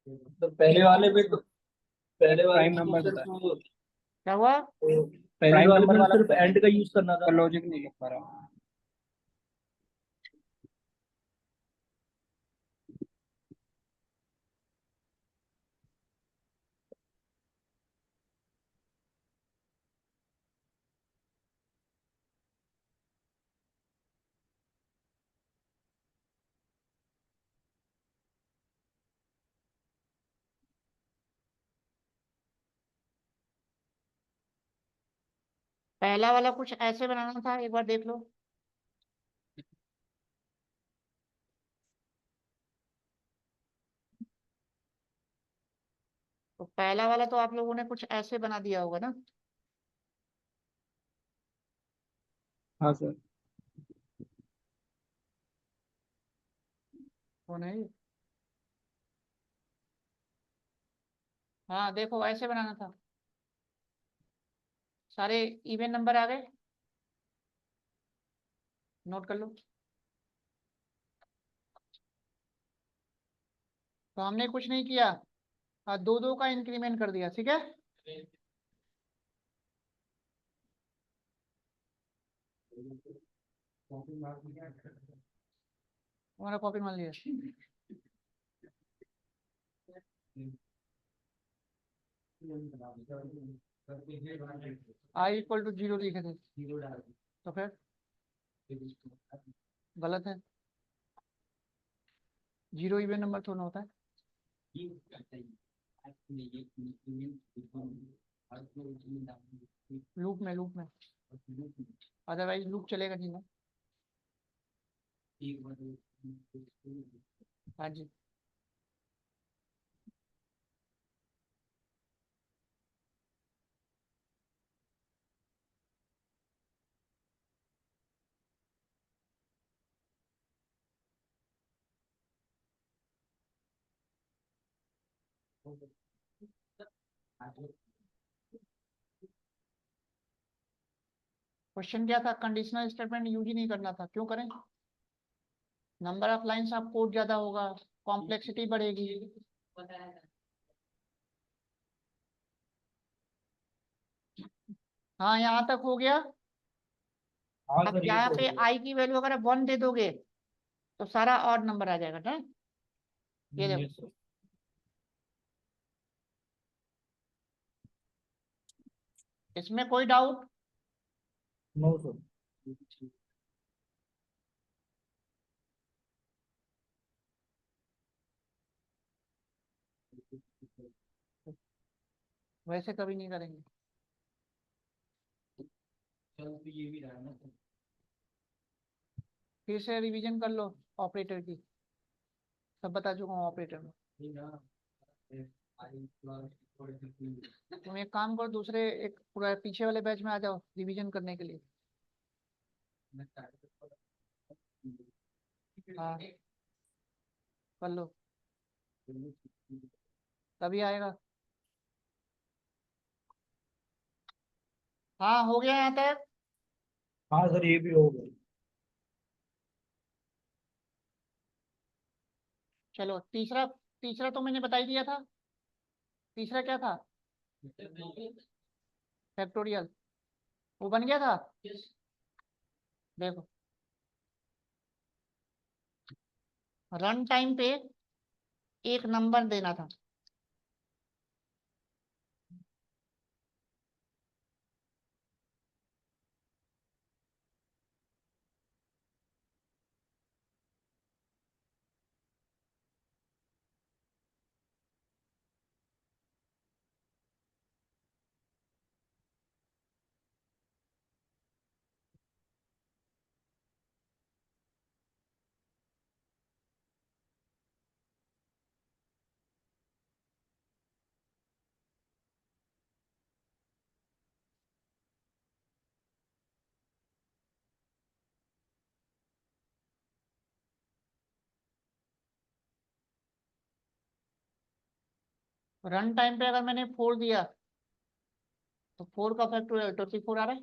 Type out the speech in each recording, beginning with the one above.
तो पहले वाले में तो पहले वाले प्राइम में तो नंबर सिर्फ होता है। क्या हुआ? पहले प्राइम वाले नंबर में तो वाला सिर्फ एंड का यूज करना था। लॉजिक नहीं लिख पा रहा। पहला वाला कुछ ऐसे बनाना था, एक बार देख लो। तो पहला वाला तो आप लोगों ने कुछ ऐसे बना दिया होगा ना। हाँ सर। वो नहीं। हाँ देखो, ऐसे बनाना था। सारे इवन नंबर आ गए, नोट कर लो। तो हमने कुछ नहीं किया, दो दो का इंक्रीमेंट कर दिया, ठीक है। हमारा कॉपी मान लिया। आई इक्वल टू जीरो लिखे थे, तो फिर गलत है। जीरो इवन नंबर थोड़ा होता है। लूप में अदरवाइज लूप चलेगा नहीं ना। हाँ जी। क्वेश्चन क्या था? कंडीशनल स्टेटमेंट यूज ही नहीं करना था, क्यों करें? Number of lines of code ज्यादा होगा, कॉम्प्लेक्सिटी बढ़ेगी। हाँ, यहाँ तक हो गया। हाँ अब सर, ये यहाँ तो पे हो गया। आई की वैल्यू अगर 1 दे दोगे तो सारा ऑड नंबर आ जाएगा ना। ये देखो, यस सर। इसमें कोई डाउट? No sir. वैसे कभी नहीं करेंगे। फिर से रिवीजन कर लो ऑपरेटर की, सब बता चुका हूँ ऑपरेटर में। तुम एक काम करो, दूसरे एक पूरा पीछे वाले बैच में आ जाओ रिवीजन करने के लिए। हाँ, कर लो, तभी आएगा। हाँ, हो गया यहाँ तक। हाँ सर, ये भी हो गया। चलो तीसरा, तीसरा तो मैंने बता ही दिया था। तीसरा क्या था? फैक्टोरियल, वो बन गया था। देखो, रन टाइम पे एक नंबर देना था। रन टाइम पे अगर मैंने 4 दिया तो 4 का फैक्टोरियल 24 आ रहा है।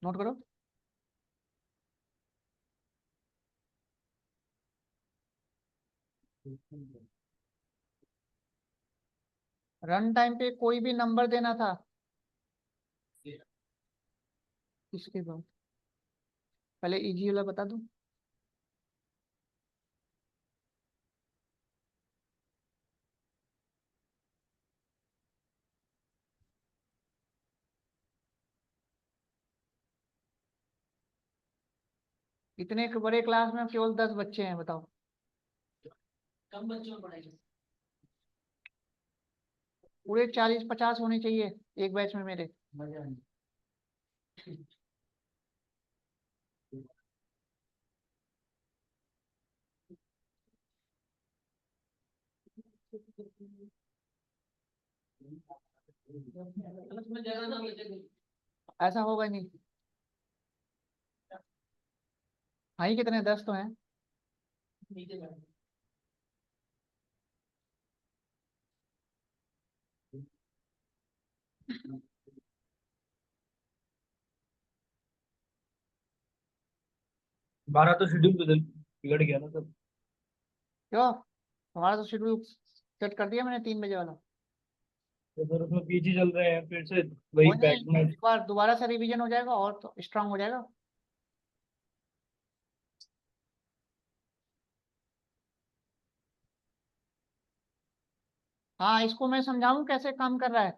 नोट करो। रन टाइम पे कोई भी नंबर देना था, इसके बाद पहले इजी वाला बता दूं। इतने बड़े क्लास में केवल 10 बच्चे हैं, बताओ। कम बच्चों में पढ़ाई पूरे 40-50 होने चाहिए एक बैच में मेरे। मजा नहीं। ऐसा होगा नहीं। हाँ ही कितने 10 तो हैं। 12 तो शेड्यूल बिगड़ गया ना सब। क्यों? तुम्हारा तो शेड्यूल सेट कर दिया मैंने 3 बजे वाला। तो फिर उसमें पीछे चल रहे हैं फिर से वही कोई नहीं, बैठना। एक बार दोबारा से रिवीजन हो जाएगा और तो स्ट्रांग हो जाएगा। हाँ, इसको मैं समझाऊं कैसे काम कर रहा है,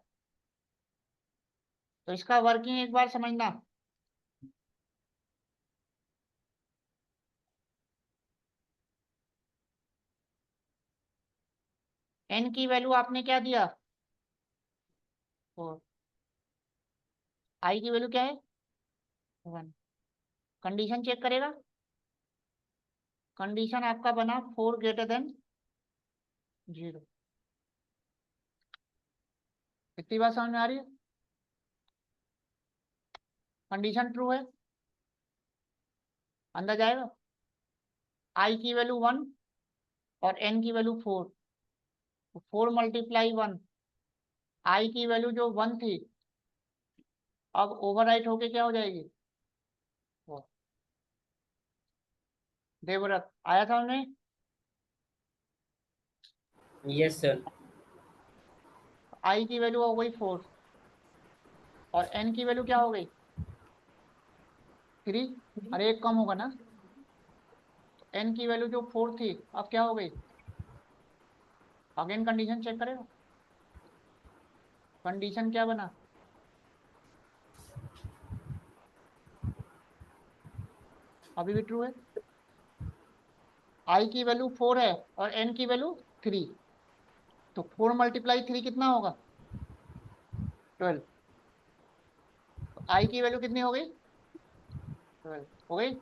तो इसका वर्किंग एक बार समझना। एन की वैल्यू आपने क्या दिया? 4। आई की वैल्यू क्या है? 1। कंडीशन चेक करेगा। कंडीशन आपका बना 4 ग्रेटर देन 0। कितनी बात समझ में आ रही है? कंडीशन ट्रू है, अंदर जाएगा। आई की वैल्यू 1 और एन की वैल्यू 4, तो 4 मल्टीप्लाई 1। आई की वैल्यू जो 1 थी अब ओवरराइट होके क्या हो जाएगी? 4। देवव्रत आया था उन्हें? Yes sir. आई की वैल्यू हो गई 4 और एन की वैल्यू क्या हो गई? 3। अरे एक कम होगा ना। एन की वैल्यू जो 4 थी अब क्या हो गई? अगेन कंडीशन चेक करेगा। कंडीशन क्या बना? अभी भी ट्रू है। आई की वैल्यू 4 है और एन की वैल्यू 3, तो 4 मल्टीप्लाई 3 कितना होगा? 12। तो आई की वैल्यू कितनी हो गई? 12 हो गई।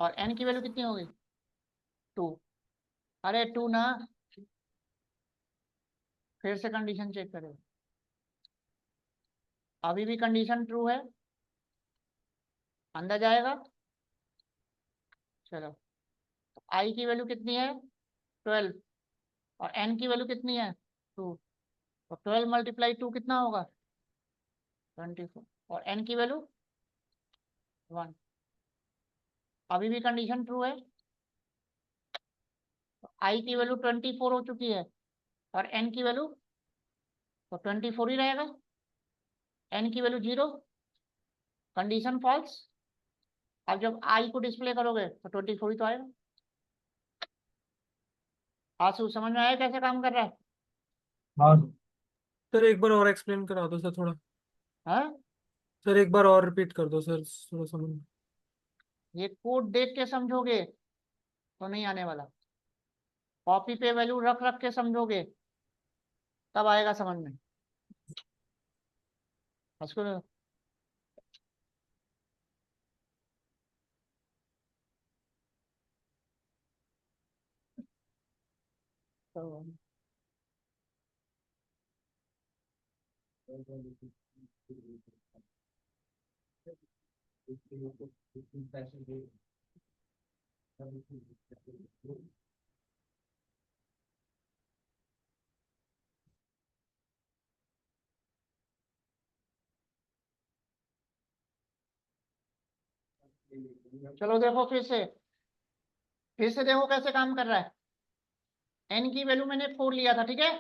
और एन की वैल्यू कितनी हो गई? 2। अरे 2 ना। फिर से कंडीशन चेक करें। अभी भी कंडीशन ट्रू है, अंदर जाएगा। चलो, तो आई की वैल्यू कितनी है? 12 और एन की वैल्यू कितनी है? 2। तो 12 मल्टीप्लाई 2 कितना होगा? 24। और एन की वैल्यू 1। अभी भी कंडीशन ट्रू है। आई की वैल्यू 24 हो चुकी है और एन की वैल्यू तो 24 ही रहेगा। एन की वैल्यू 0, कंडीशन फॉल्स। अब जब आई को डिस्प्ले करोगे तो 24 ही तो आएगा। आंसू समझ में आया कैसे काम कर रहा है? हाँ सर एक बार और एक्सप्लेन करा दो सर थोड़ा। हाँ, सर एक बार और रिपीट कर दो सर, थोड़ा समझ में। ये कोड देख के समझोगे तो नहीं आने वाला। कॉपी पे वैल्यू रख रख के समझोगे तब आएगा समझ में। उसको तो चलो देखो फिर से देखो कैसे काम कर रहा है। एन की वैल्यू मैंने 4 लिया था, ठीक है।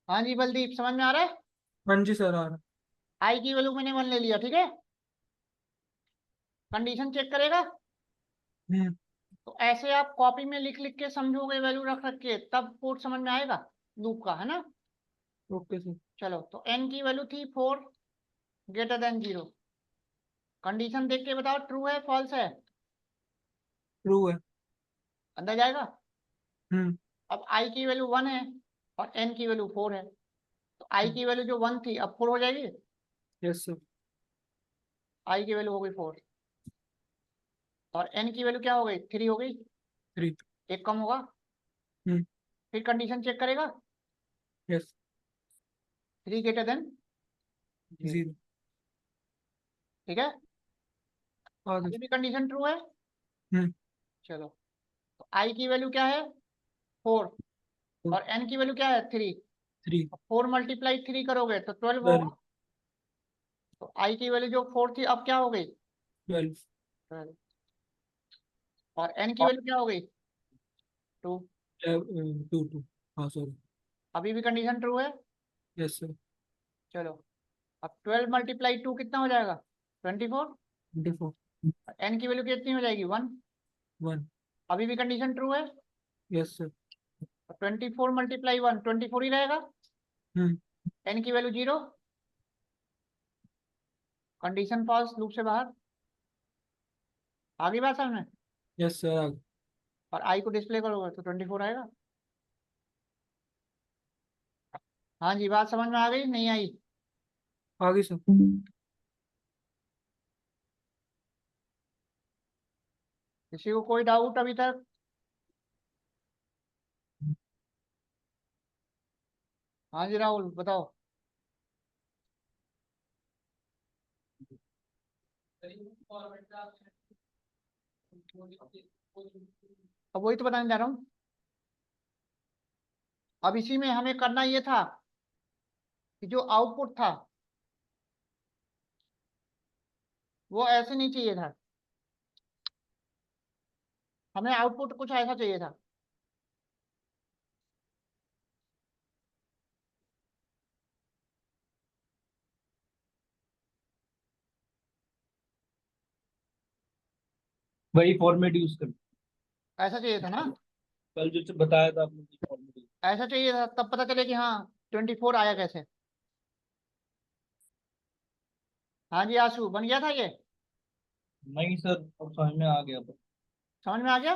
हाँ जी बलदीप, समझ में आ रहा है। हाँ जी सर, आ रहा। आई की वैल्यू मैंने 1 ले लिया, ठीक है। कंडीशन चेक करेगा। हम्म। तो ऐसे आप कॉपी में लिख लिख के समझोगे, वैल्यू रख रख के, तब कोड समझ में आएगा लूप का, है ना। Okay sir. चलो, तो एन की वैल्यू थी 4 ग्रेटर देन 0। कंडीशन देख के बताओ ट्रू है फॉल्स है। ट्रू है। अंदर जाएगा। हम्म। अब आई की वैल्यू 1 है और एन की वैल्यू 4 है, तो आई की वैल्यू जो 1 थी अब 4 हो जाएगी। Yes sir. आई की वैल्यू हो गई 4 और एन की वैल्यू क्या हो गई, 3 हो गई। 3। एक कम होगा। हम्म। फिर कंडीशन चेक करेगा। यस। 3 greater than 0, 0। ठीक है। आगे। अभी भी कंडीशन ट्रू है। हम्म। चलो, तो आई की वैल्यू क्या है 4 Four. और एन की वैल्यू क्या है 3। 3। 4 मल्टीप्लाई 3 करोगे तो 12 12। होगा। तो आई की वैल्यू जो 4 थी अब क्या हो गई 12। 12 और एन की वैल्यू क्या हो गई 2। 2 2। हाँ सॉरी। अभी भी कंडीशन ट्रू है। Yes sir. चलो, अब 12 मल्टीप्लाई 2 कितना हो जाएगा 24। 24। एन की वैल्यू कितनी हो जाएगी 1। 1। अभी भी कंडीशन ट्रू है। Yes sir. 24 मल्टीप्लाई 1 24 ही रहेगा। हम्म। एन की वैल्यू 0। कंडीशन फॉल्स, लूप से बाहर। आगे बात समझ में। यस सर, आगे। और आई को डिस्प्ले करोगे तो 24 आएगा। हाँ जी, बात समझ में आ गई नहीं आई। आगे सर। किसी को कोई डाउट अभी तक। हाँ जी राहुल बताओ। अब वही तो बताने जा रहा हूँ। अब इसी में हमें करना ये था कि जो आउटपुट था वो ऐसे नहीं चाहिए था, हमें आउटपुट कुछ ऐसा चाहिए था। वही फॉर्मेट यूज कर। ऐसा चाहिए था ना। कल जो बताया था आपने फॉर्मेट। ऐसा चाहिए था, तब पता चले कि हाँ 24 आया कैसे। हाँ जी आशु, बन गया था ये। नहीं सर, अब समझ में आ गया तो। समझ में आ गया।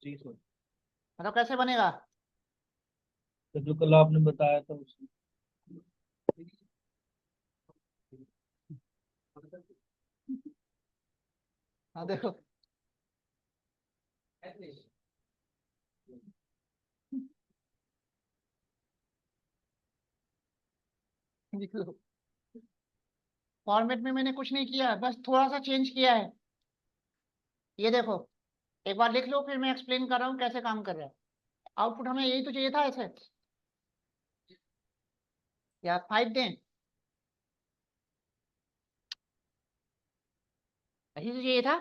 जी सर। मतलब कैसे बनेगा। तो जो कल आपने बताया था उसमें। हाँ देखो, लिख लो। फॉर्मेट में मैंने कुछ नहीं किया, बस थोड़ा सा चेंज किया है। ये देखो, एक बार लिख लो फिर मैं एक्सप्लेन कर रहा हूँ कैसे काम कर रहा है। आउटपुट हमें यही तो चाहिए था ऐसे, या 5 दें, यही तो चाहिए था।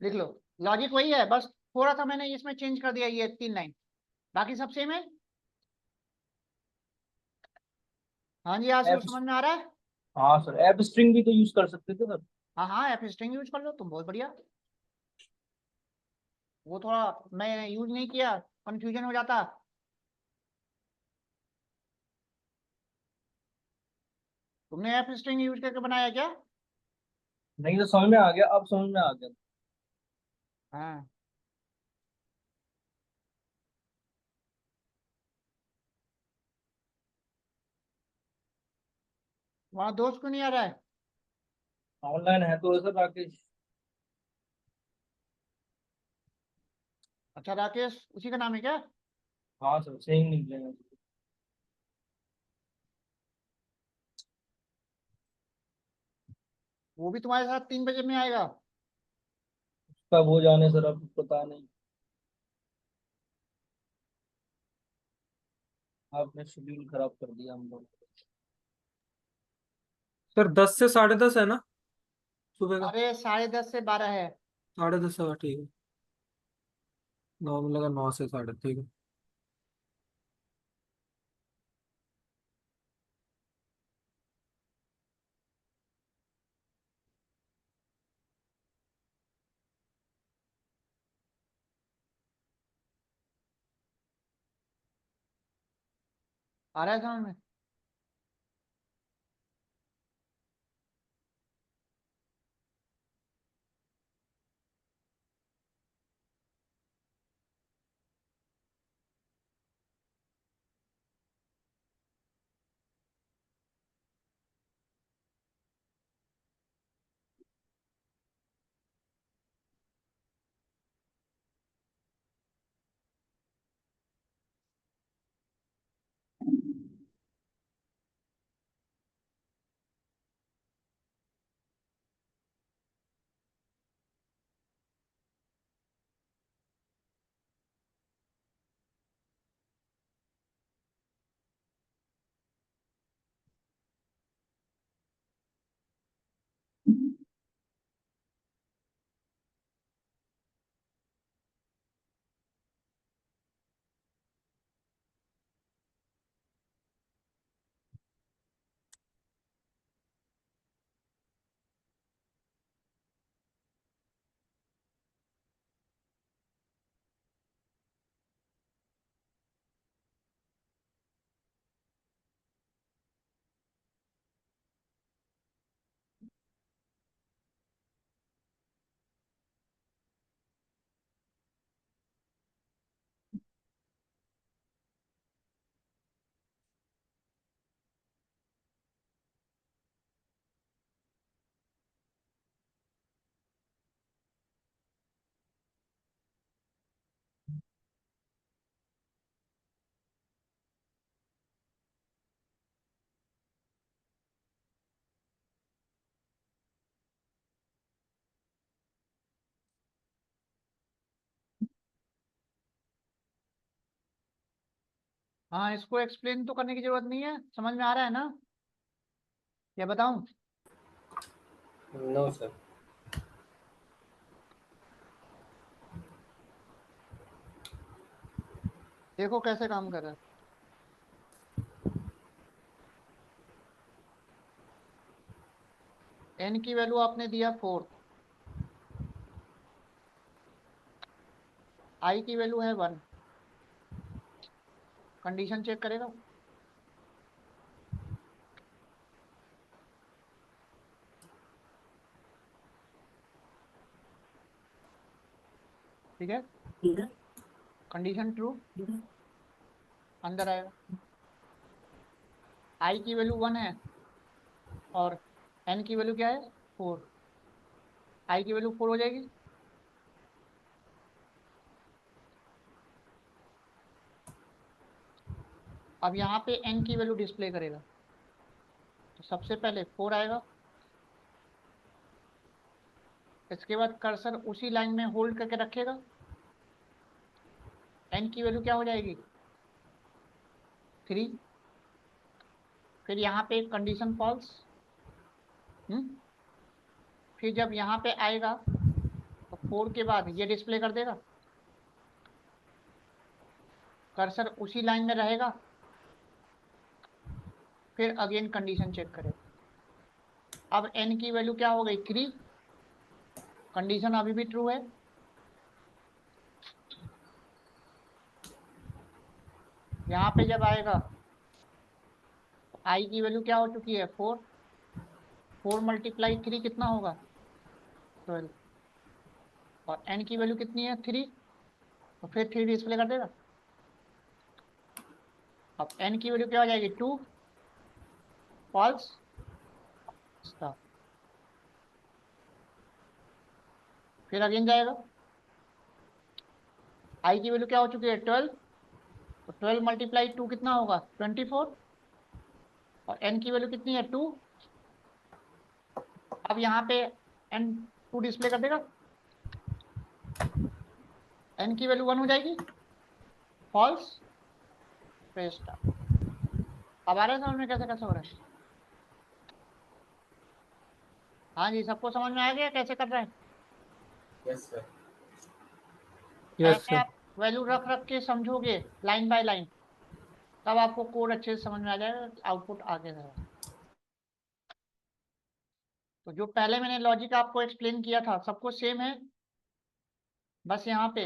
लिख लो, लॉजिक वही है, बस थोड़ा सा मैंने इसमें चेंज कर दिया, ये 3 लाइन, बाकी सब सेम है। हाँ जी आशु, एप। समझ में आ रहा है। हाँ सर, एप स्ट्रिंग भी तो यूज कर सकते थे सर। हाँ हाँ, एफ स्ट्रिंग यूज कर लो तुम, बहुत बढ़िया। वो थोड़ा मैं यूज नहीं किया, कंफ्यूजन हो जाता। तुमने एफ स्ट्रिंग यूज करके बनाया क्या। नहीं तो समझ में आ गया, अब समझ में आ गया। हाँ, वहाँ दोस्त क्यों नहीं आ रहा है। ऑनलाइन है तो सर राकेश। अच्छा राकेश उसी का नाम है क्या। हाँ सर, सेम निकलेगा। वो भी तुम्हारे साथ 3 बजे में आएगा। कब हो जाने सर, अब पता नहीं। आपने शेड्यूल खराब कर दिया हम लोग। सर 10 से 10:30 है ना सुबह का। अरे 10:30 से 12 है। 10:30 सवा ठीक है। 9 मिलेगा, 9 से 10:30 ठीक है। आ रहा है समझ में? हाँ, इसको एक्सप्लेन तो करने की जरूरत नहीं है, समझ में आ रहा है ना? या बताऊं? No sir. देखो कैसे काम कर रहा है। एन की वैल्यू आपने दिया 4, आई की वैल्यू है 1, कंडीशन चेक करेगा। ठीक है, कंडीशन ट्रू, अंदर आएगा। आई की वैल्यू 1 है और एन की वैल्यू क्या है? 4। आई की वैल्यू 4 हो जाएगी। अब यहाँ पे एन की वैल्यू डिस्प्ले करेगा, तो सबसे पहले 4 आएगा। इसके बाद कर्सर उसी लाइन में होल्ड करके रखेगा। एन की वैल्यू क्या हो जाएगी? 3। फिर यहाँ पे कंडीशन फॉल्स। फिर जब यहाँ पे आएगा तो 4 के बाद ये डिस्प्ले कर देगा। कर्सर उसी लाइन में रहेगा। फिर अगेन कंडीशन चेक करेगा। अब एन की वैल्यू क्या हो गई? 3। कंडीशन अभी भी ट्रू है। यहाँ पे जब आएगा तो आई की वैल्यू क्या हो चुकी है? 4। 4 मल्टीप्लाई 3 कितना होगा? 12। और एन की वैल्यू कितनी है? 3। तो फिर 3 डिस्प्ले कर देगा। अब एन की वैल्यू क्या हो जाएगी? 2, फॉल्स, स्टॉप। फिर अगेन जाएगा। आई की वैल्यू क्या हो चुकी है? 12। तो 12 मल्टीप्लाई 2 कितना होगा? 24। और एन की वैल्यू कितनी है? 2। अब यहाँ पे एन 2 डिस्प्ले कर देगा। एन की वैल्यू 1 हो जाएगी, फॉल्स, फिर स्टॉप। अब आ रहा है समझ में कैसे कैसे हो रहा है? हाँ जी, सबको समझ में आ गया कैसे कर रहा है? Yes sir. यस ऐसे सर। आप वैल्यू रख रख के समझोगे लाइन बाय लाइन, तब आपको कोड अच्छे से समझ में आ जाएगा, आउटपुट आगे रहेगा। तो जो पहले मैंने लॉजिक आपको एक्सप्लेन किया था सबको सेम है, बस यहाँ पे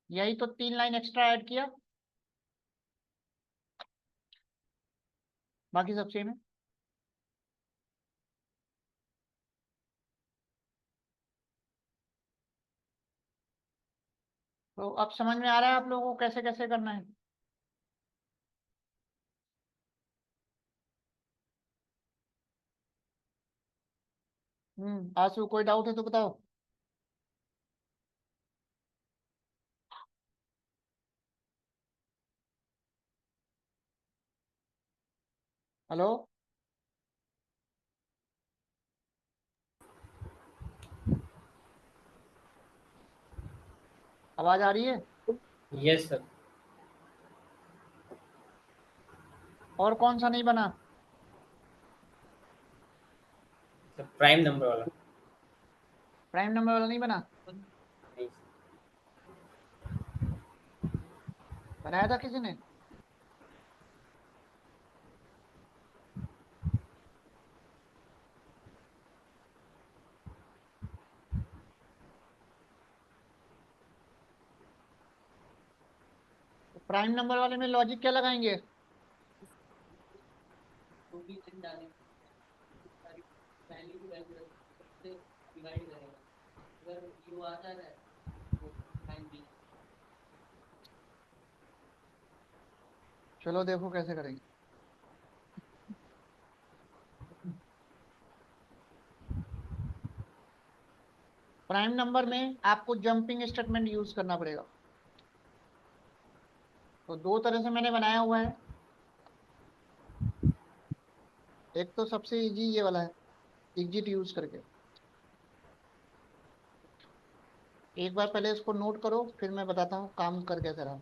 यही तो 3 लाइन एक्स्ट्रा ऐड किया, बाकी सब सेम है। तो अब समझ में आ रहा है आप लोगों को कैसे कैसे करना है। आंसू कोई डाउट है तो बताओ। हेलो, आवाज आ रही है? Yes sir. और कौन सा नहीं बना? प्राइम नंबर वाला। प्राइम नंबर वाला नहीं बना? नहीं। बनाया था किसी ने? तो प्राइम नंबर वाले में लॉजिक क्या लगाएंगे? चलो देखो कैसे करेंगे। प्राइम नंबर में आपको जंपिंग स्टेटमेंट यूज करना पड़ेगा। तो दो तरह से मैंने बनाया हुआ है। एक तो सबसे इजी ये वाला है, एग्जिट यूज करके। एक बार पहले इसको नोट करो, फिर मैं बताता हूँ काम कर कैसे रहा।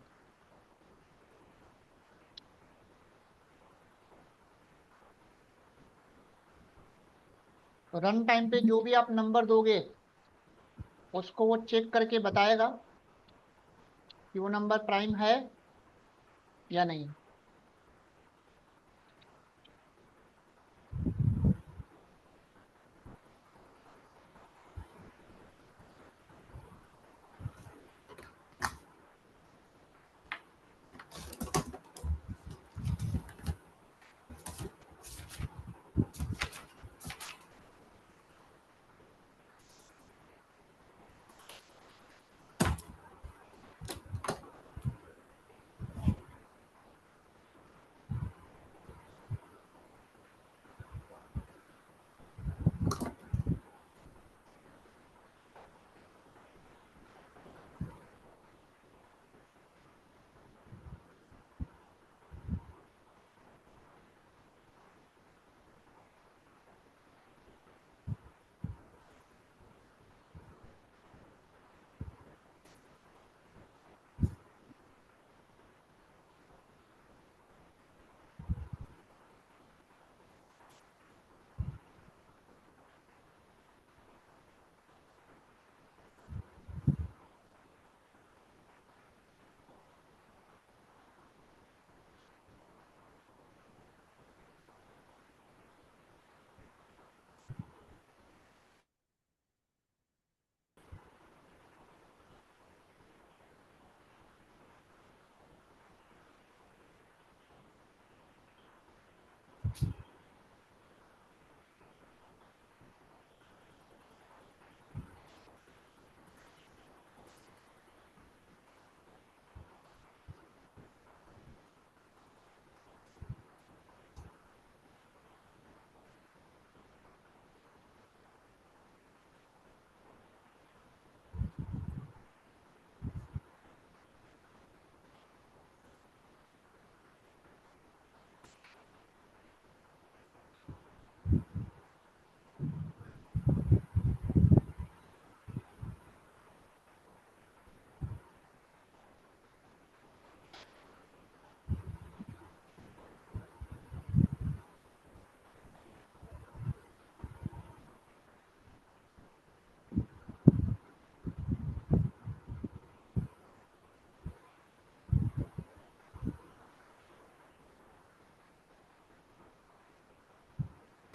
रन टाइम पे जो भी आप नंबर दोगे उसको वो चेक करके बताएगा कि वो नंबर प्राइम है या नहीं।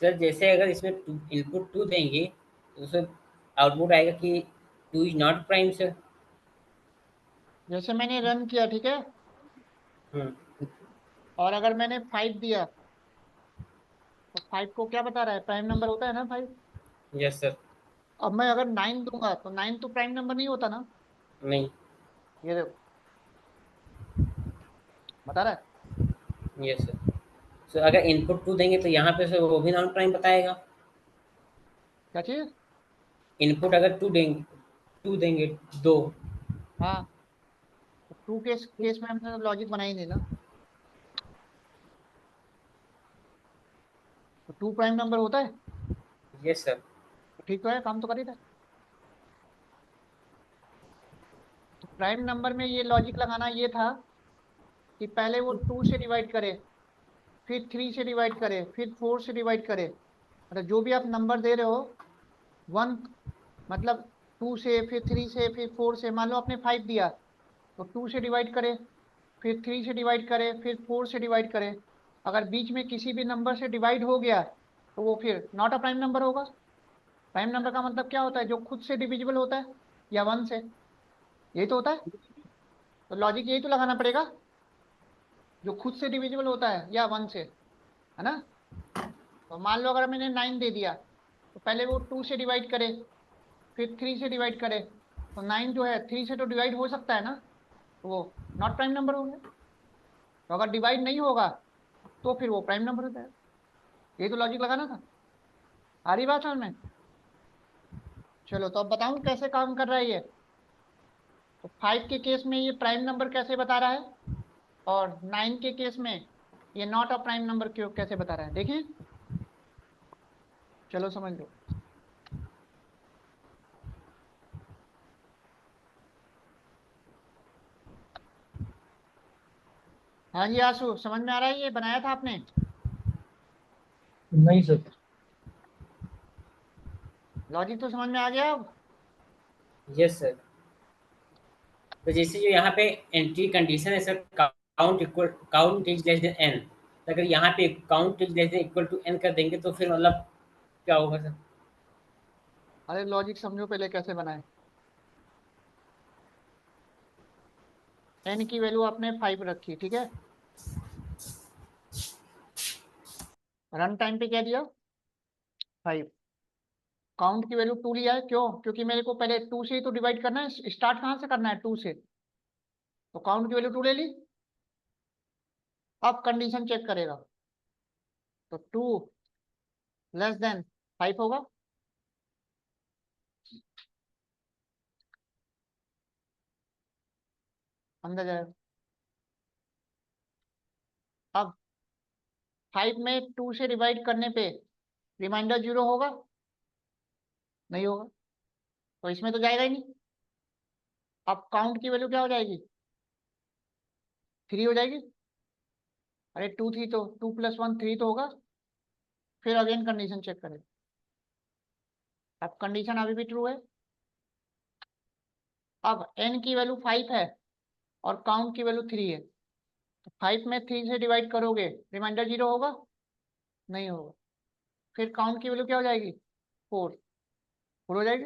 सर जैसे अगर इसमें इनपुट 2 देंगे तो उसमें आउटपुट आएगा कि 2 इज नॉट प्राइम सर। जैसे मैंने रन किया, ठीक है, और अगर मैंने 5 दिया तो 5 को क्या बता रहा है, प्राइम नंबर होता है ना 5। Yes sir. अब मैं अगर 9 दूंगा तो 9 तो प्राइम नंबर नहीं होता ना। नहीं। ये देखो बता रहा है। Yes sir. सो अगर इनपुट 2 देंगे तो यहाँ पे सर वो भी नॉन प्राइम बताएगा। क्या चीज? इनपुट अगर 2 देंगे 2। हाँ, तो 2 केस में हमने लॉजिक बनाई नहीं ना, तो 2 प्राइम नंबर होता है। Yes sir. तो ठीक तो है, काम तो कर ही था। तो प्राइम नंबर में ये लॉजिक लगाना ये था कि पहले वो 2 से डिवाइड करे, फिर 3 से डिवाइड करे, फिर 4 से डिवाइड करे। मतलब जो भी आप नंबर दे रहे हो, 1 मतलब 2 से, फिर 3 से, फिर 4 से। मान लो आपने 5 दिया तो 2 से डिवाइड करे, फिर 3 से डिवाइड करे, फिर 4 से डिवाइड करे। अगर बीच में किसी भी नंबर से डिवाइड हो गया तो वो फिर नॉट अ प्राइम नंबर होगा। प्राइम नंबर का मतलब क्या होता है, जो खुद से डिविजिबल होता है या 1 से, यही तो होता है। तो लॉजिक यही तो लगाना पड़ेगा, जो खुद से डिविजिबल होता है या 1 से, है ना। तो मान लो अगर मैंने 9 दे दिया तो पहले वो 2 से डिवाइड करे, फिर 3 से डिवाइड करे। तो 9 जो है 3 से तो डिवाइड हो सकता है ना, तो वो नॉट प्राइम नंबर हो गया। तो अगर डिवाइड नहीं होगा तो फिर वो प्राइम नंबर होता है। यही तो लॉजिक लगाना था। आ रही बात समझ में? चलो तो अब बताऊं कैसे काम कर रहा है ये। तो 5 के केस में ये प्राइम नंबर कैसे बता रहा है, और 9 के केस में ये नॉट अ प्राइम नंबर क्यों कैसे बता रहा है, देखिए। चलो समझ लो। हाँ जी आंसू, समझ में आ रहा है, ये बनाया था आपने? नहीं सर। लॉजिक तो समझ में आ गया अब। Yes sir. तो जैसे जो यहाँ पे एंट्री कंडीशन है sir, count is less than N. अगर यहाँ पे count is less than equal to N कर देंगे तो फिर मतलब क्या होगा सर? अरे लॉजिक समझो पहले कैसे बनाए। एन की वैल्यू आपने 5 रखी, ठीक है। रन टाइम पे क्या दिया, 5। काउंट की वैल्यू 2 लिया है, क्यों? क्योंकि मेरे को पहले 2 से ही तो डिवाइड करना है, स्टार्ट कहाँ से करना है, 2 से। तो काउंट की वैल्यू 2 ले ली। अब कंडीशन चेक करेगा तो 2 लेस देन 5 होगा। अंदर जाएगा। अब 5 में 2 से डिवाइड करने पे रिमाइंडर 0 होगा? नहीं होगा, तो इसमें तो जाएगा ही नहीं। अब काउंट की वैल्यू क्या हो जाएगी, 3 हो जाएगी। अरे 2 थी तो 2 + 1 3 तो होगा। फिर अगेन कंडीशन चेक करें। अब कंडीशन अभी भी ट्रू है। अब n की वैल्यू 5 है और काउंट की वैल्यू 3 है, तो 5 में 3 से डिवाइड करोगे, रिमाइंडर 0 होगा? नहीं होगा। फिर काउंट की वैल्यू क्या हो जाएगी, 4। 4 हो जाएगी।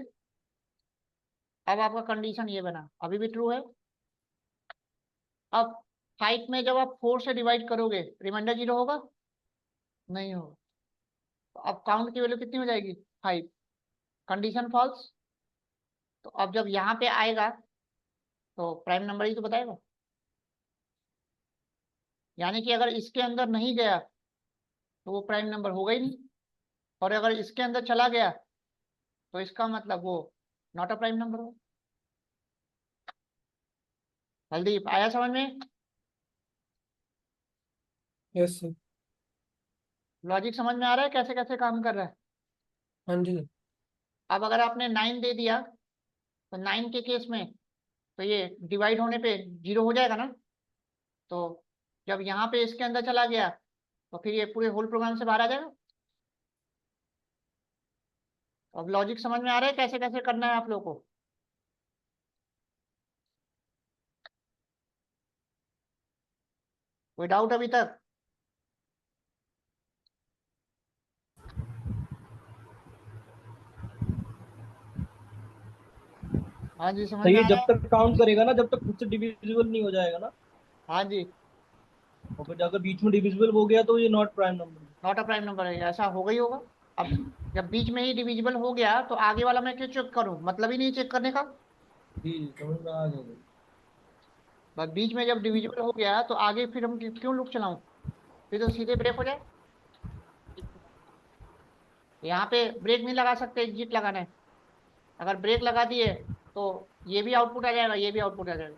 अब आपका कंडीशन ये बना, अभी भी ट्रू है। अब 5 में जब आप 4 से डिवाइड करोगे, रिमाइंडर 0 होगा? नहीं होगा। तो अब काउंट की वैल्यू कितनी हो जाएगी, 5। Condition false. तो अब जब यहाँ पे आएगा तो प्राइम नंबर ही तो बताएगा। यानी कि अगर इसके अंदर नहीं गया तो वो प्राइम नंबर होगा ही नहीं, और अगर इसके अंदर चला गया तो इसका मतलब वो नॉट अ प्राइम नंबर हो। जल्दी आया समझ में? Yes sir. लॉजिक समझ में आ रहा है कैसे कैसे काम कर रहा है? हाँ जी। अब अगर आपने 9 दे दिया तो 9 के केस में तो ये डिवाइड होने पे 0 हो जाएगा ना। तो जब यहाँ पे इसके अंदर चला गया तो फिर ये पूरे होल प्रोग्राम से बाहर आ जाएगा। अब लॉजिक समझ में आ रहा है कैसे कैसे करना है आप लोगों को? कोई डाउट अभी तक? हाँ जी, समझ तो में ये आ जब रहा है। तक काउंट करेगा ना, जब तक खुद से डिविजिबल नहीं हो जाएगा ना, हाँ जी, और फिर अगर बीच में डिविजिबल हो गया तो ये not prime number. Not a prime number है, ऐसा होगा ही होगा। अब जब बीच में ही डिविजिबल हो गया तो आगे वाला मैं क्यों चेक करूं, मतलब ही नहीं चेक करने का। जी समझ में आ गया। बस बीच में जब डिविजिबल हो गया तो आगे फिर हम क्यों लूप चलाऊं, फिर तो सीधे ब्रेक हो जाए। यहाँ पे ब्रेक नहीं लगा सकते, एग्जिट लगाना है। अगर ब्रेक लगा दिए तो ये भी आउटपुट आ जाएगा, ये भी आउटपुट आ जाएगा।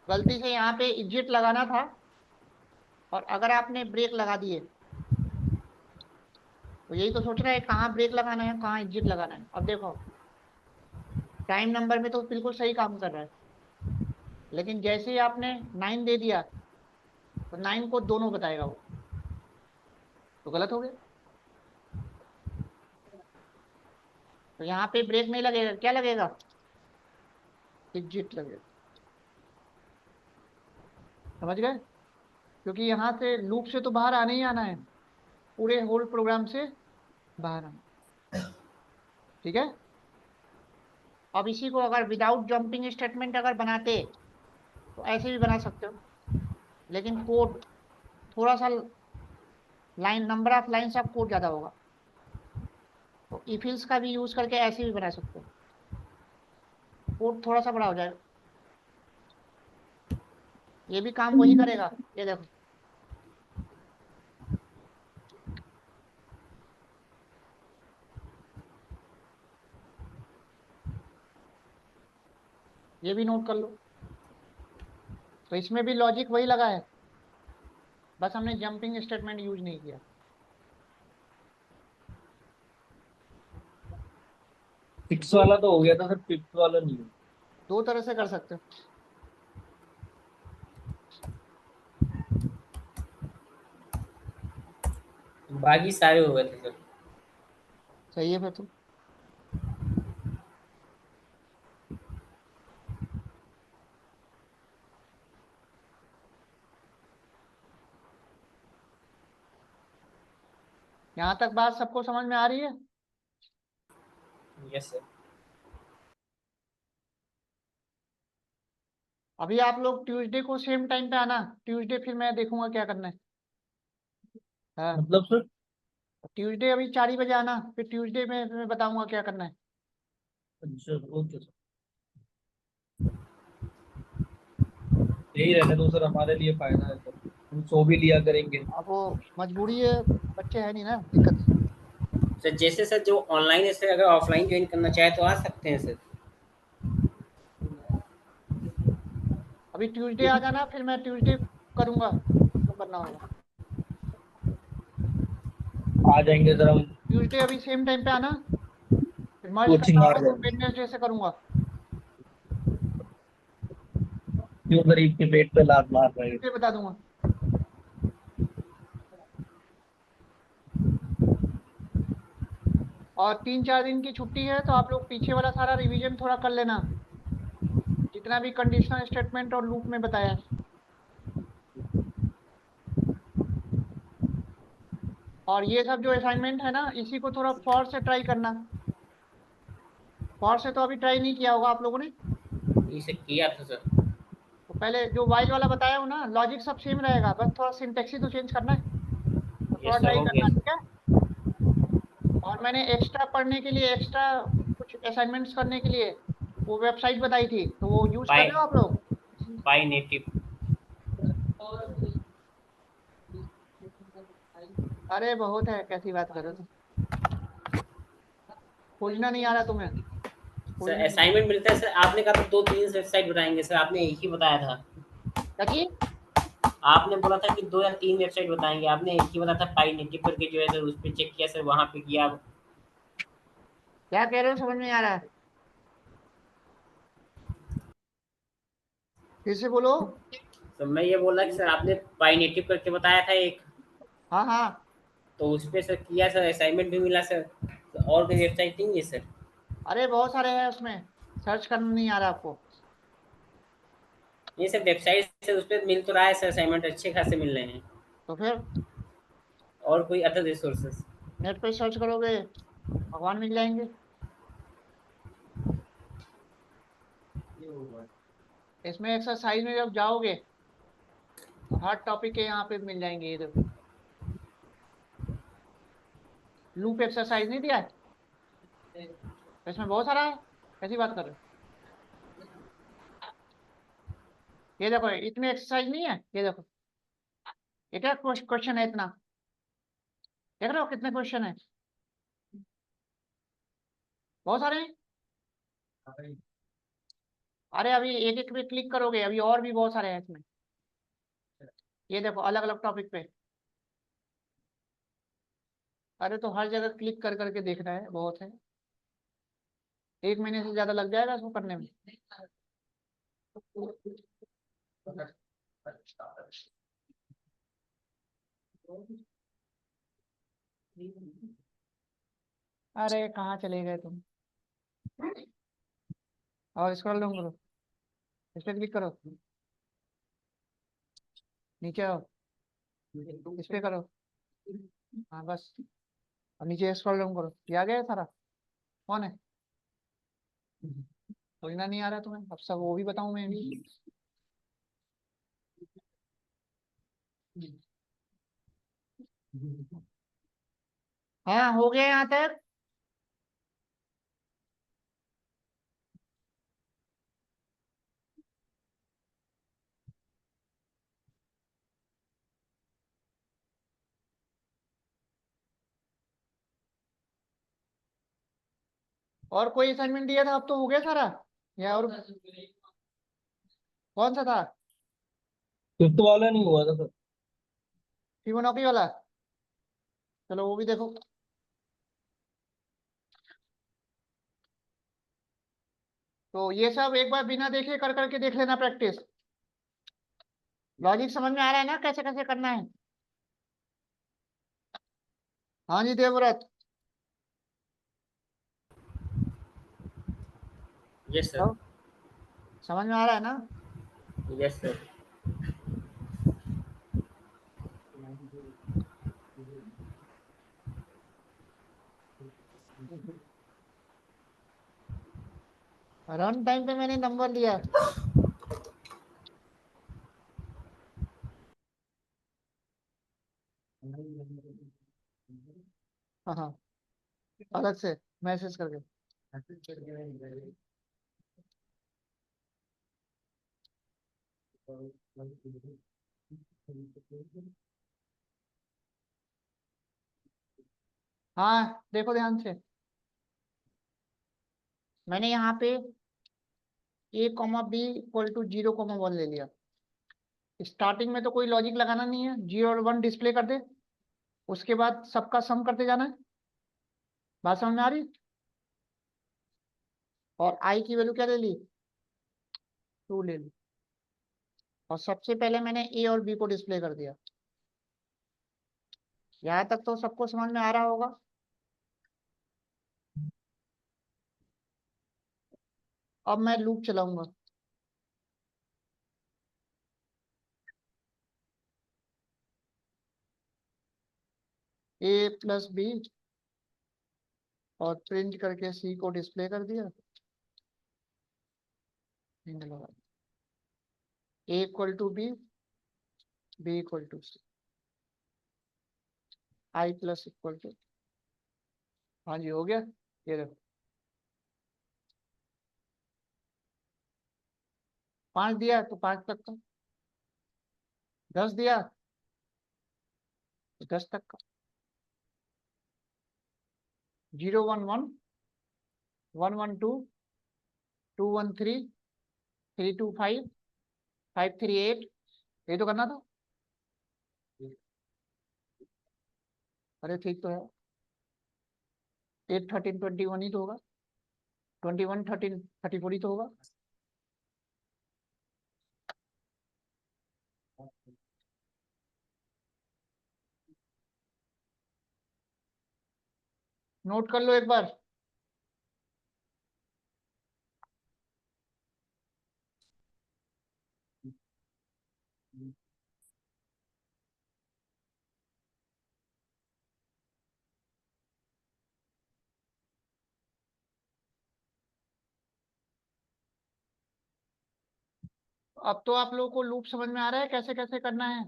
गलती से यहाँ पे एग्जिट लगाना था, और अगर आपने ब्रेक लगा दिए तो यही तो सोच रहा है कहाँ ब्रेक लगाना है, कहाँ एग्जिट लगाना है। अब देखो, टाइम नंबर में तो बिल्कुल सही काम कर रहा है, लेकिन जैसे ही आपने 9 दे दिया तो 9 को दोनों बताएगा वो, तो गलत हो गया। तो यहाँ पे ब्रेक नहीं लगेगा, क्या लगेगा, एग्जिट लगेगा। समझ गए, क्योंकि यहाँ से लूप से तो बाहर आना ही आना है, पूरे होल प्रोग्राम से बाहर आना। ठीक है। अब इसी को अगर विदाउट जंपिंग स्टेटमेंट अगर बनाते तो ऐसे भी बना सकते हो, लेकिन कोड थोड़ा सा, line number of lines of code ज्यादा होगा, तो इफिल्स का भी यूज करके ऐसे भी बना सकते हो, कोड थोड़ा सा बड़ा हो जाएगा। ये भी काम वही करेगा, ये देखो। ये भी नोट कर लो। तो इसमें भी लॉजिक वही लगा है, बस हमने जंपिंग स्टेटमेंट यूज नहीं किया। सिक्स वाला तो हो गया था सर, फिफ्थ वाला नहीं हुआ। दो तरह से कर सकते हो। बाकी सारे हो गए थे सर। सही है फिर तो। यहाँ तक बात सबको समझ में आ रही है। Yes sir. अभी आप लोग ट्यूसडे को सेम टाइम पे आना, ट्यूसडे फिर मैं देखूंगा क्या करना है। हाँ, मतलब सर, ट्यूसडे अभी 4 ही बजे आना, फिर ट्यूसडे में मैं बताऊंगा क्या करना है। अच्छा ओके सर, यही रहने दो सर, हमारे लिए फायदा है सर, हम सो भी लिया करेंगे। अब वो मजबूरी है, बच्चे है नहीं ना, दिक्कत। सर जैसे सर जो ऑनलाइन है सर, अगर ऑफलाइन ज्वाइन करना चाहे तो आ सकते हैं सर। अभी ट्यूसडे आ जाना, फिर मैं ट्यूसडे करूंगा जो करना होगा। आ जाएंगे सर हम, ट्यूसडे अभी सेम टाइम पे आना, फिर मर्ज कोचिंग करना आ होगा तो जाएंगे। वेडनेसडे से करूंगा। क्यों गरीब के पेट पे लात मार रहे हो। ट्यूसडे बता दूंगा। और 3-4 दिन की छुट्टी है तो आप लोग पीछे वाला सारा रिवीजन थोड़ा कर लेना, जितना भी कंडीशनल स्टेटमेंट और लूप में बताया है। और ये सब जो असाइनमेंट है ना, इसी को थोड़ा फॉर से ट्राई करना। फॉर से तो अभी ट्राई नहीं किया होगा आप लोगों ने। ये सर किया था सर। तो पहले जो वाइल वाला बताया हूँ ना, लॉजिक सब सेम रहेगा, बस थोड़ा सिंटेक्स ही तो चेंज करना है, तो थोड़ा यस सर ट्राई हो करना, गया ठीक है। और मैंने एक्स्ट्रा पढ़ने के लिए, एक्स्ट्रा कुछ असाइनमेंट्स करने के लिए वो वेबसाइट बताई थी, तो वो यूज कर पाई रहे हो आप लोग। पाई नेटिव। अरे बहुत है, कैसी बात कर रहे हो तुम? खोजना नहीं आ रहा तुम्हें, सर खोजने नहीं आ असाइनमेंट मिलता है सर, आपने कहा था 2-3 वेबसाइट बताएंगे सर, आपने एक ही बताया था। रहा। क्या चीज? आपने बोला था कि 2 या 3 वेबसाइट बताएंगे, आपने एक ही बताया था पाई नेटिव करके जो है सर, उस पर चेक किया सर, वहां पे किया। क्या कह रहे हो, समझ में नहीं आ रहा है, फिर से बोलो। तो मैं ये बोला कि सर आपने पाई नेटिव करके बताया था एक, हाँ हाँ। तो उस पर सर किया सर, असाइनमेंट भी मिला सर। तो और कोई वेबसाइट नहीं है सर? अरे बहुत सारे हैं उसमें, सर्च करना नहीं आ रहा आपको। ये सर वेबसाइट से उस पर मिल तो रहा है सर, असाइनमेंट अच्छे खासे मिल रहे हैं। तो फिर और कोई अदर रिसोर्सेज? नेट पे सर्च करोगे, भगवान मिल जाएंगे। इसमें एक्सरसाइज में जब जाओगे तो हर टॉपिक के यहाँ पे मिल जाएंगे। ये देखो लूप एक्सरसाइज नहीं दिया है तो इसमें बहुत सारा है, कैसी बात कर रहे हो। ये देखो इतने एक्सरसाइज नहीं है, ये देखो ये क्या क्वेश्चन है इतना, देख रहे हो कितने क्वेश्चन है, बहुत सारे हैं। अरे अभी एक एक पे क्लिक करोगे अभी और भी बहुत सारे हैं इसमें। ये देखो अलग अलग टॉपिक पे। अरे तो हर जगह क्लिक कर करके देखना है, बहुत है। 1 महीने से ज्यादा लग जाएगा इसको करने में। अरे कहाँ चले गए तुम। और स्क्रॉल डाउन करो, इस पे क्लिक करो, नीचे आओ, इस पे करो, हाँ बस। और नीचे स्क्रॉल डाउन करो, ये आ गया है सारा। कौन है, खोजना नहीं आ रहा तुम्हें, अब सब वो भी बताऊं मैं भी। हाँ हो गया यहाँ तक। और कोई असाइनमेंट दिया था, अब तो हो गया सारा, या और कौन सा था। फिफ्थ वाला नहीं हुआ था सर। फिबोनाची वाला, चलो वो भी देखो। तो ये सब एक बार बिना देखे कर करके देख लेना, प्रैक्टिस। लॉजिक समझ में आ रहा है ना, कैसे कैसे करना है। हाँ जी देवव्रत। Yes sir. तो समझ में आ रहा है ना। Yes sir. रन टाइम पे मैंने नंबर लिया। हाँ हाँ, अलग से मैसेज करके। हाँ देखो ध्यान से, मैंने यहाँ पे a,b = 0,1 ले लिया। स्टार्टिंग में तो कोई लॉजिक लगाना नहीं है, 0 और 1 डिस्प्ले कर दे, उसके बाद सबका सम करते जाना है। बात समझ में आ रही। और आई की वैल्यू क्या ले ली, 2 ले ली। और सबसे पहले मैंने ए और बी को डिस्प्ले कर दिया। यहाँ तक तो सबको समझ में आ रहा होगा। अब मैं लूप चलाऊंगा। a+b और प्रिंट करके सी को डिस्प्ले कर दिया। a = b, b = c, i+= हाँ जी हो गया। ये देखो 5 दिया तो 5 तक का, 10 दिया तो 10 तक का, 0, 1, 1, 1, 1, 2, 2, 1, 3, 3, 2, 5, 5, 3, 8, ये तो करना था। अरे ठीक तो है, 8, 13, 21 ही तो होगा, 21, 13, 34 ही तो होगा। नोट कर लो एक बार। अब तो आप लोगों को लूप समझ में आ रहा है कैसे कैसे करना है,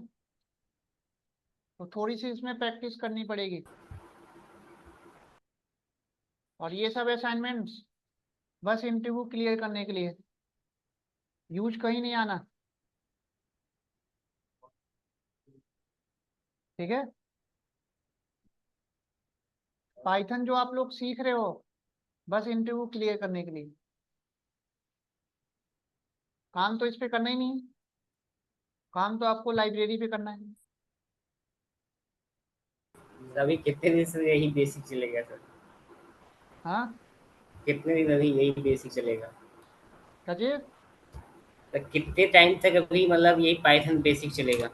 तो थोड़ी सी इसमें प्रैक्टिस करनी पड़ेगी। और ये सब असाइनमेंट्स बस इंटरव्यू क्लियर करने के लिए, यूज कहीं नहीं आना, ठीक है। पाइथन जो आप लोग सीख रहे हो बस इंटरव्यू क्लियर करने के लिए, काम तो इस पे करना ही नहीं है, काम तो आपको लाइब्रेरी पे करना है। अभी कितने दिन से यही बेसिक चलेगा सर? हाँ कितने दिन अभी यही बेसिक चलेगा? राजीव, तो कितने टाइम तक अभी मतलब यही पाइथन बेसिक चलेगा?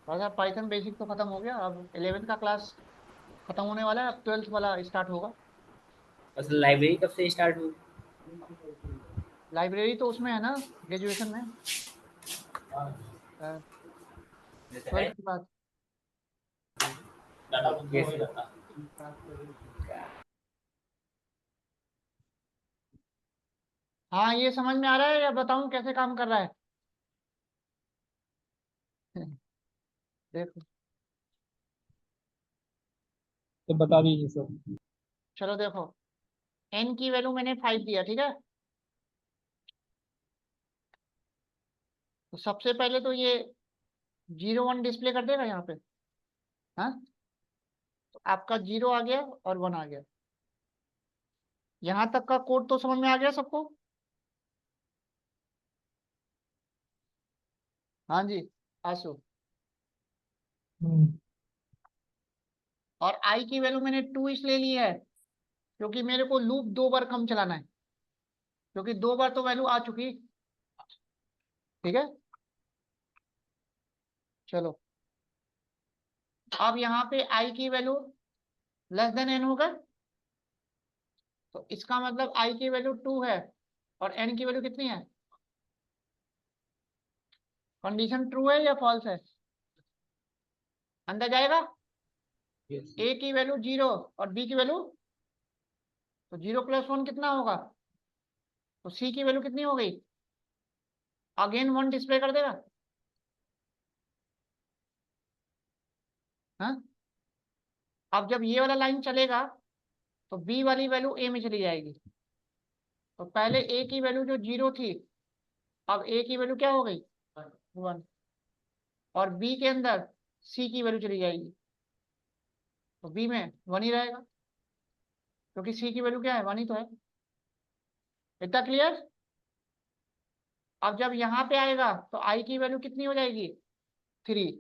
बस पाइथन बेसिक तो खत्म हो गया, अब 11th का क्लास खत्म होने वाला है, अब 12th वाला स्टार्ट होगा। असल लाइब्रेरी कब से स्टार्ट हुई? लाइब्रेरी तो उसमें है ना, ग्रेजुएशन में, 12th के बाद। Yes, sir. हाँ ये समझ में आ रहा है या बताऊं कैसे काम कर रहा है? देखो, तो बता दीजिए सर। चलो देखो, एन की वैल्यू मैंने 5 दिया, ठीक है। तो सबसे पहले तो ये 0 1 डिस्प्ले कर देगा यहाँ पे, हाँ। तो आपका 0 आ गया और 1 आ गया। यहाँ तक का कोड तो समझ में आ गया सबको? हाँ जी आसू। हम्म। और आई की वैल्यू मैंने 2 इसलिए ली है क्योंकि मेरे को लूप 2 बार कम चलाना है, क्योंकि 2 बार तो वैल्यू आ चुकी, ठीक है। चलो, अब यहाँ पे आई की वैल्यू लेस देन एन होगा, तो इसका मतलब आई की वैल्यू 2 है और एन की वैल्यू कितनी है? कंडीशन ट्रू है या फॉल्स है? अंदर जाएगा। ए की वैल्यू 0 और बी की वैल्यू, तो 0 + 1 कितना होगा? तो सी की वैल्यू कितनी हो गई? अगेन 1 डिस्प्ले कर देगा, हाँ। अब जब ये वाला लाइन चलेगा तो बी वाली वैल्यू ए में चली जाएगी। तो पहले ए की वैल्यू जो 0 थी, अब ए की वैल्यू क्या हो गई? 1। और बी के अंदर सी की वैल्यू चली जाएगी, तो बी में 1 ही रहेगा, क्योंकि सी की वैल्यू क्या है? 1 ही तो है। इतना क्लियर? अब जब यहाँ पे आएगा तो आई की वैल्यू कितनी हो जाएगी? 3।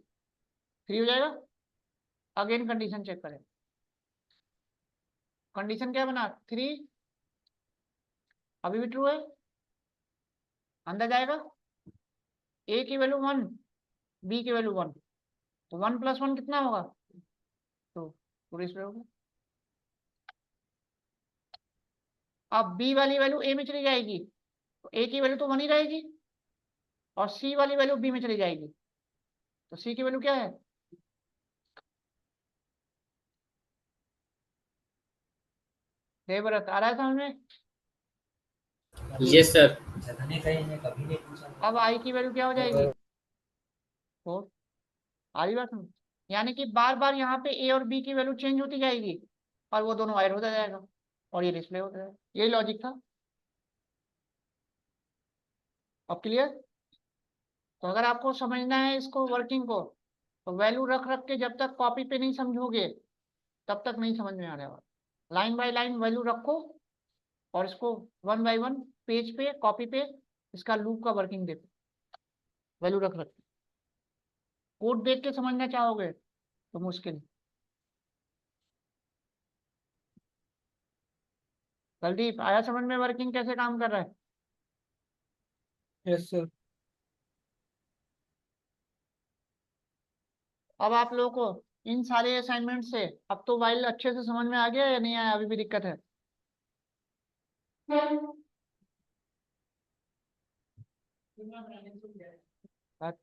3 हो जाएगा। अगेन कंडीशन चेक करें, कंडीशन क्या बना? 3 अभी भी ट्रू है, अंदर जाएगा। ए की वैल्यू 1, बी की वैल्यू 1, तो 1 + 1 कितना होगा? तो पूरी इसमें होगा। अब बी वाली वैल्यू ए में चली जाएगी, तो ए की वैल्यू तो 1 ही रहेगी, और सी वाली वैल्यू बी में चली जाएगी, तो सी की वैल्यू क्या है? देवव्रत आ रहा है समझ में? Yes, sir. अब आई की वैल्यू क्या हो जाएगी? 4। आ रही बात समझ? यानी कि बार बार यहाँ पे ए और बी की वैल्यू चेंज होती जाएगी और वो दोनों ऐड होता जाएगा और ये डिस्प्ले होता जाएगा। यही लॉजिक था। अब क्लियर? तो अगर आपको समझना है इसको, वर्किंग को, तो वैल्यू रख रख के जब तक कॉपी पे नहीं समझोगे तब तक नहीं समझ में आ रहा। लाइन बाय लाइन वैल्यू रखो और इसको 1 बाय 1 पेज पे, कॉपी पे इसका लूप का वर्किंग देखो, वैल्यू रख रख के। कोड देख के समझना चाहोगे तो मुश्किल। कुलदीप आया समझ में वर्किंग कैसे काम कर रहा है? Yes sir. अब आप लोगों को इन सारे असाइनमेंट से अब तो वाइल अच्छे से समझ में आ गया या नहीं आया? अभी भी दिक्कत है?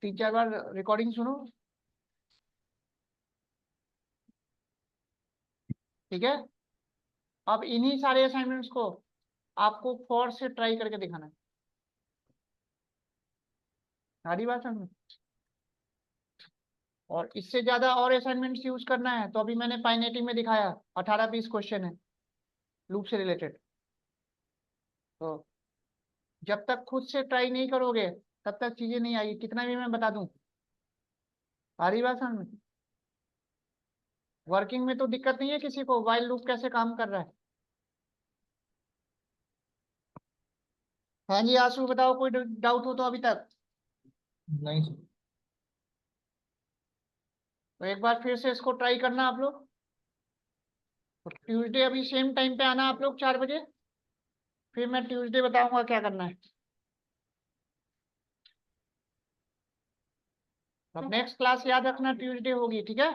3 4 बार रिकॉर्डिंग सुनो, ठीक है। अब इन्हीं सारे असाइनमेंट्स को आपको फॉर से ट्राई करके दिखाना है। सारी बात समझ। और इससे ज्यादा और असाइनमेंट्स यूज करना है तो अभी मैंने पाइनेटी में दिखाया 18-20 क्वेश्चन है लूप से रिलेटेड। तो जब तक खुद से ट्राई नहीं करोगे तब तक चीजें नहीं आएगी, कितना भी मैं बता दूं। सारी बात समझ। वर्किंग में तो दिक्कत नहीं है किसी को, वाइल लूप कैसे काम कर रहा है। हाँ जी आंसू बताओ, कोई डाउट हो तो अभी तक। नहीं सर। तो एक बार फिर से इसको ट्राई करना आप लोग। तो ट्यूसडे अभी सेम टाइम पे आना आप लोग 4 बजे, फिर मैं ट्यूसडे बताऊंगा क्या करना है। अब नेक्स्ट क्लास याद रखना ट्यूसडे होगी, ठीक है।